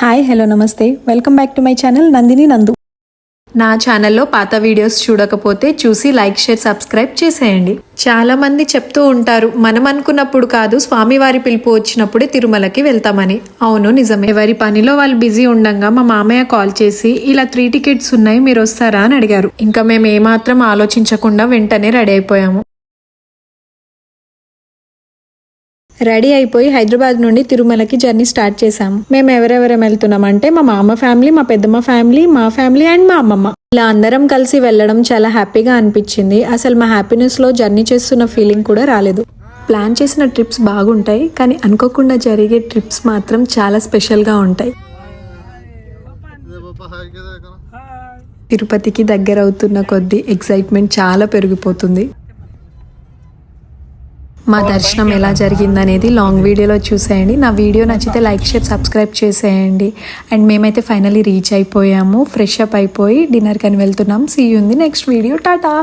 Hi hello నమస్తే welcome back to my channel Nandini నందు. నా ఛానల్లో పాత వీడియోస్ చూడకపోతే చూసి లైక్ షేర్ సబ్స్క్రైబ్ చేసేయండి. చాలా మంది చెప్తూ ఉంటారు మనం అనుకున్నప్పుడు కాదు స్వామివారి పిలుపు వచ్చినప్పుడే తిరుమలకి వెళ్తామని. అవును నిజమే. ఎవరి పనిలో వాళ్ళు బిజీ ఉండగా మా మామయ్య కాల్ చేసి ఇలా 3 టికెట్స్ ఉన్నాయి మీరు వస్తారా అని అడిగారు. ఇంకా మేము ఏమాత్రం ఆలోచించకుండా వెంటనే రెడీ అయిపోయాము. రెడీ అయిపోయి హైదరాబాద్ నుండి తిరుమలకి జర్నీ స్టార్ట్ చేశాము. మేము ఎవరెవరం వెళ్తున్నాం అంటే మా మామ ఫ్యామిలీ, మా పెద్దమ్మ ఫ్యామిలీ, మా ఫ్యామిలీ అండ్ మా అమ్మమ్మ. ఇలా అందరం కలిసి వెళ్ళడం చాలా హ్యాపీగా అనిపించింది. అసలు మా హ్యాపీనెస్ లో జర్నీ చేస్తున్న ఫీలింగ్ కూడా రాలేదు. ప్లాన్ చేసిన ట్రిప్స్ బాగుంటాయి కానీ అనుకోకుండా జరిగే ట్రిప్స్ మాత్రం చాలా స్పెషల్గా ఉంటాయి. తిరుపతికి దగ్గర అవుతున్న కొద్దీ ఎక్సైట్మెంట్ చాలా పెరిగిపోతుంది. మా దర్శనం ఎలా జరిగిందనేది లాంగ్ వీడియోలో చూసేయండి. నా వీడియో నచ్చితే లైక్ షేర్ సబ్స్క్రైబ్ చేసేయండి. అండ్ మేమైతే ఫైనలీ రీచ్ అయిపోయాము. ఫ్రెష్ అప్ అయిపోయి డిన్నర్కి అని వెళ్తున్నాం. See you in the next video. Tata.